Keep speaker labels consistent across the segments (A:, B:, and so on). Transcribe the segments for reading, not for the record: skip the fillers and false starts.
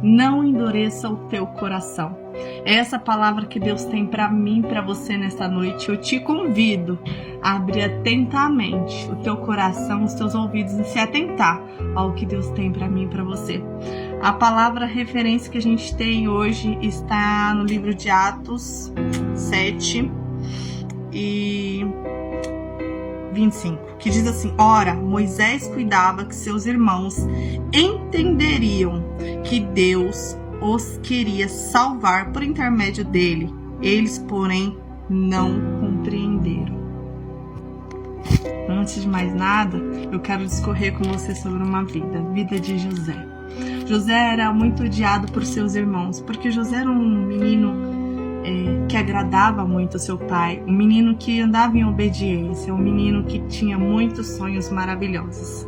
A: não endureça o teu coração. É essa palavra que Deus tem para mim, para você nesta noite. Eu te convido a abrir atentamente o teu coração, os teus ouvidos e se atentar ao que Deus tem para mim e para você. A palavra referência que a gente tem hoje está no livro de Atos 7 e 25, que diz assim: Ora, Moisés cuidava que seus irmãos entenderiam que Deus os queria salvar por intermédio dele. Eles, porém, não compreenderam. Antes de mais nada, eu quero discorrer com você sobre uma vida, a vida de José. José era muito odiado por seus irmãos, porque José era um menino que agradava muito seu pai, um menino que andava em obediência, um menino que tinha muitos sonhos maravilhosos.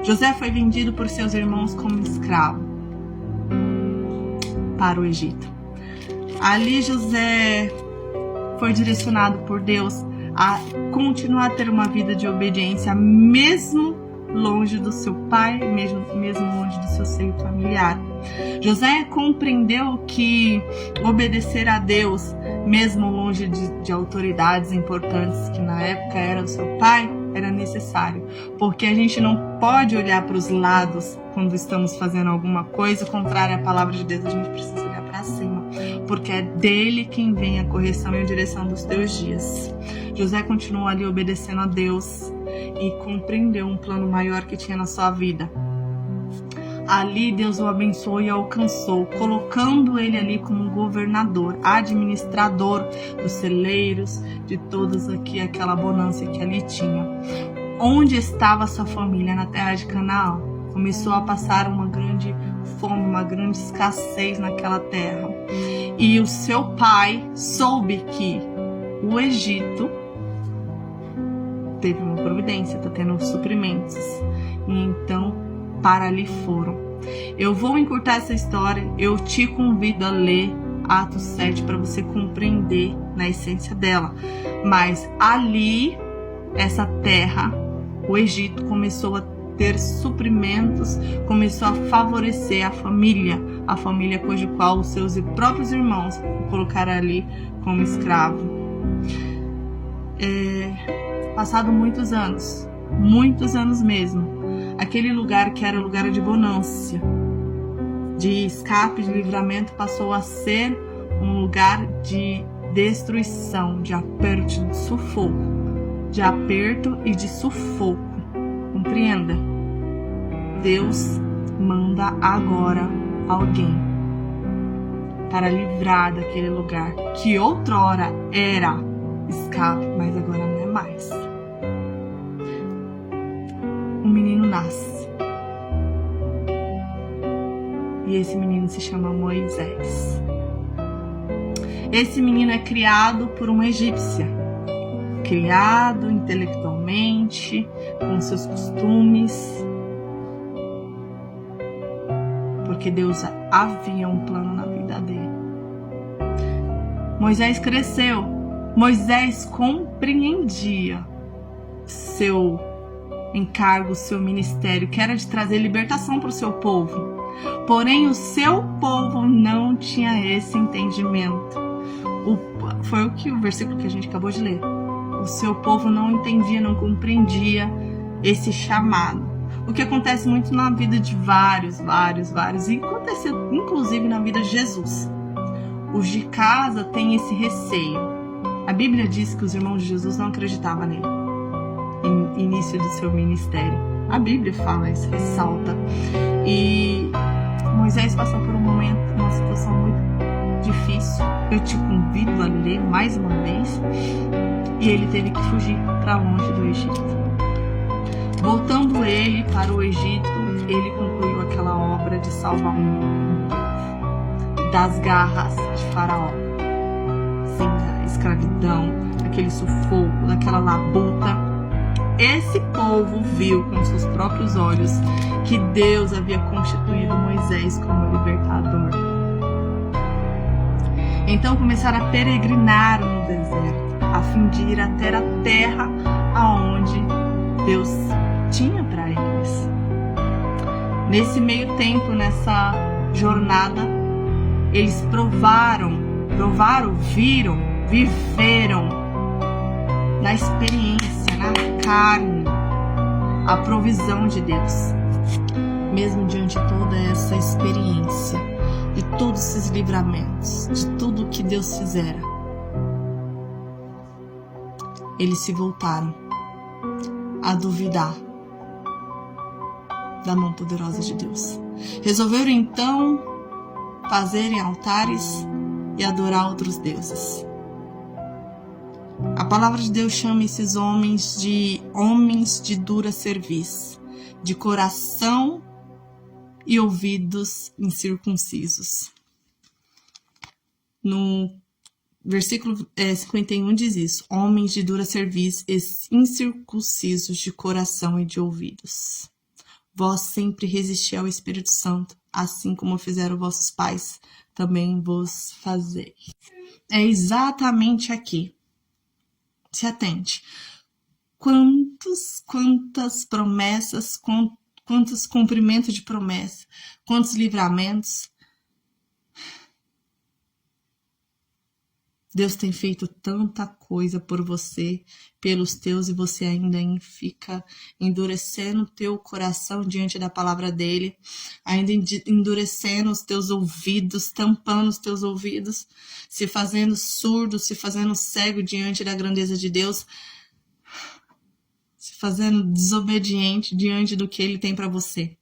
A: José foi vendido por seus irmãos como escravo para o Egito. Ali José foi direcionado por Deus a continuar a ter uma vida de obediência, mesmo longe do seu pai, mesmo longe do seu seio familiar. José compreendeu que obedecer a Deus, mesmo longe de autoridades importantes, que na época era o seu pai, era necessário. Porque a gente não pode olhar para os lados quando estamos fazendo alguma coisa contrária à palavra de Deus. A gente precisa olhar para cima, porque é dele quem vem a correção e a direção dos teus dias. José continuou ali obedecendo a Deus e compreendeu um plano maior que tinha na sua vida. Ali Deus o abençoou e alcançou, colocando ele ali como governador, administrador dos celeiros, de todas aquela bonança que ali tinha. Onde estava sua família? Na terra de Canaã. Começou a passar uma grande fome, uma grande escassez naquela terra. E o seu pai soube que o Egito teve uma providência, está tendo suprimentos. E então para ali foram. Eu vou encurtar essa história, eu te convido a ler Atos 7 para você compreender na essência dela. Mas ali, essa terra, o Egito começou a ter suprimentos, começou a favorecer a família cujo qual os seus próprios irmãos colocaram ali como escravo. Passado muitos anos mesmo, aquele lugar que era lugar de bonança, de escape, de livramento, passou a ser um lugar de destruição, de aperto, de sufoco. De aperto e de sufoco. Compreenda? Deus manda agora alguém para livrar daquele lugar que outrora era escape, mas agora não é mais. Um menino nasce. E esse menino se chama Moisés. Esse menino é criado por uma egípcia. Criado intelectualmente, com seus costumes. Porque Deus havia um plano na vida dele. Moisés cresceu. Moisés compreendia seu encargo, seu ministério, que era de trazer libertação para o seu povo. Porém, o seu povo não tinha esse entendimento. Foi o versículo que a gente acabou de ler. O seu povo não entendia, não compreendia esse chamado. O que acontece muito na vida de vários, e aconteceu inclusive na vida de Jesus. Os de casa têm esse receio. A Bíblia diz que os irmãos de Jesus não acreditavam nele. Início do seu ministério. A Bíblia fala isso, ressalta. E Moisés passou por um momento, uma situação muito difícil. Eu te convido a ler mais uma vez. E ele teve que fugir para longe do Egito. Voltando ele para o Egito, ele concluiu aquela obra de salvar um povo das garras de Faraó. Sim, da escravidão, aquele sufoco, daquela labuta. Esse povo viu com seus próprios olhos que Deus havia constituído Moisés como libertador. Então começaram a peregrinar no deserto, a fim de ir até a terra aonde Deus tinha para eles. Nesse meio tempo, nessa jornada, eles viram, viveram na experiência, na carne, a provisão de Deus. Mesmo diante de toda essa experiência, de todos esses livramentos, de tudo que Deus fizera, eles se voltaram a duvidar da mão poderosa de Deus. Resolveram então fazerem altares e adorar outros deuses. A palavra de Deus chama esses homens de dura cerviz, de coração e ouvidos incircuncisos. No versículo 51 diz isso: homens de dura cerviz e incircuncisos de coração e de ouvidos. Vós sempre resisti ao Espírito Santo, assim como fizeram vossos pais, também vos fazei. É exatamente aqui. Se atente. Quantas promessas, quantos cumprimentos de promessa, quantos livramentos. Deus tem feito tanta coisa por você, pelos teus, e você ainda fica endurecendo o teu coração diante da palavra dele, ainda endurecendo os teus ouvidos, tampando os teus ouvidos, se fazendo surdo, se fazendo cego diante da grandeza de Deus, se fazendo desobediente diante do que ele tem para você.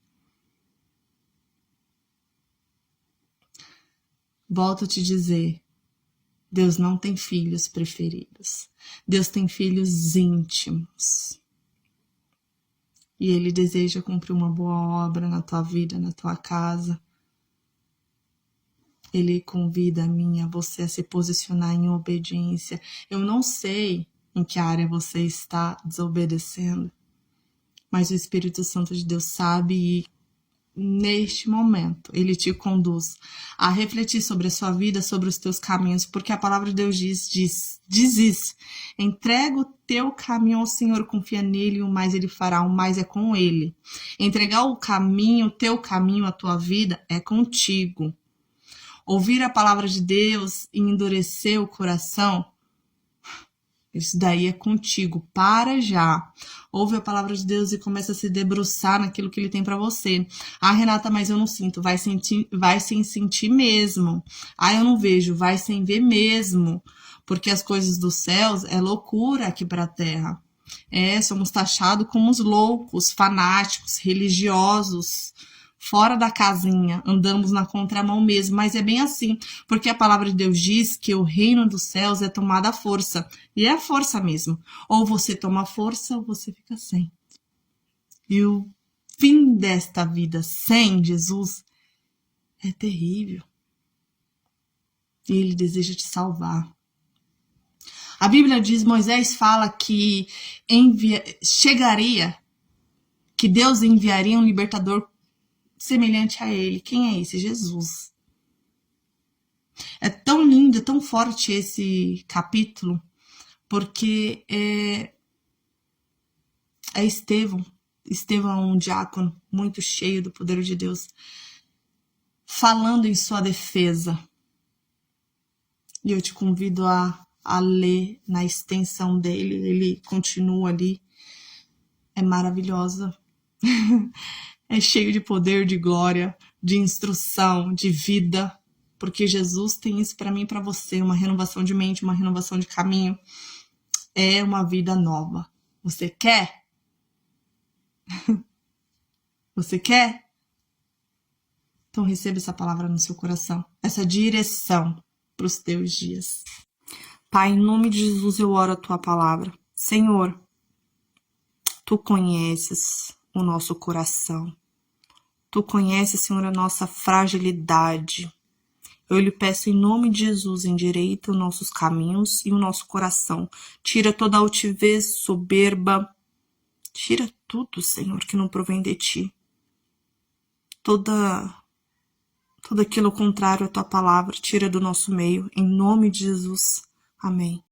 A: Volto a te dizer, Deus não tem filhos preferidos. Deus tem filhos íntimos. E Ele deseja cumprir uma boa obra na tua vida, na tua casa. Ele convida a mim, a você a se posicionar em obediência. Eu não sei em que área você está desobedecendo, mas o Espírito Santo de Deus sabe, e neste momento ele te conduz a refletir sobre a sua vida, sobre os teus caminhos, porque a palavra de Deus diz isso: entrega o teu caminho ao Senhor, confia nele, o mais ele fará, o mais é com ele. Entregar o teu caminho, a tua vida é contigo. Ouvir a palavra de Deus e endurecer o coração, isso daí é contigo. Para já. Ouve a palavra de Deus e começa a se debruçar naquilo que ele tem para você. Ah, Renata, mas eu não sinto. Vai sem sentir mesmo. Ah, eu não vejo. Vai sem ver mesmo. Porque as coisas dos céus é loucura aqui para a terra. Somos taxados como os loucos, fanáticos, religiosos, fora da casinha, andamos na contramão mesmo, mas é bem assim, porque a palavra de Deus diz que o reino dos céus é tomada à força, e é a força mesmo, ou você toma força ou você fica sem. E o fim desta vida sem Jesus é terrível, e ele deseja te salvar. A Bíblia diz, Moisés fala que que Deus enviaria um libertador semelhante a ele. Quem é esse? Jesus. É tão lindo, é tão forte esse capítulo, porque é Estevão é um diácono muito cheio do poder de Deus, falando em sua defesa. E eu te convido a ler na extensão dele, ele continua ali, é maravilhosa. É cheio de poder, de glória, de instrução, de vida, porque Jesus tem isso para mim e para você, uma renovação de mente, uma renovação de caminho, é uma vida nova. Você quer? Você quer? Então receba essa palavra no seu coração, essa direção para os teus dias. Pai, em nome de Jesus eu oro a tua palavra. Senhor, tu conheces o nosso coração. Tu conheces, Senhor, a nossa fragilidade. Eu lhe peço em nome de Jesus, endireita os nossos caminhos e o nosso coração. Tira toda a altivez, soberba. Tira tudo, Senhor, que não provém de ti. Tudo aquilo contrário à tua palavra, tira do nosso meio. Em nome de Jesus. Amém.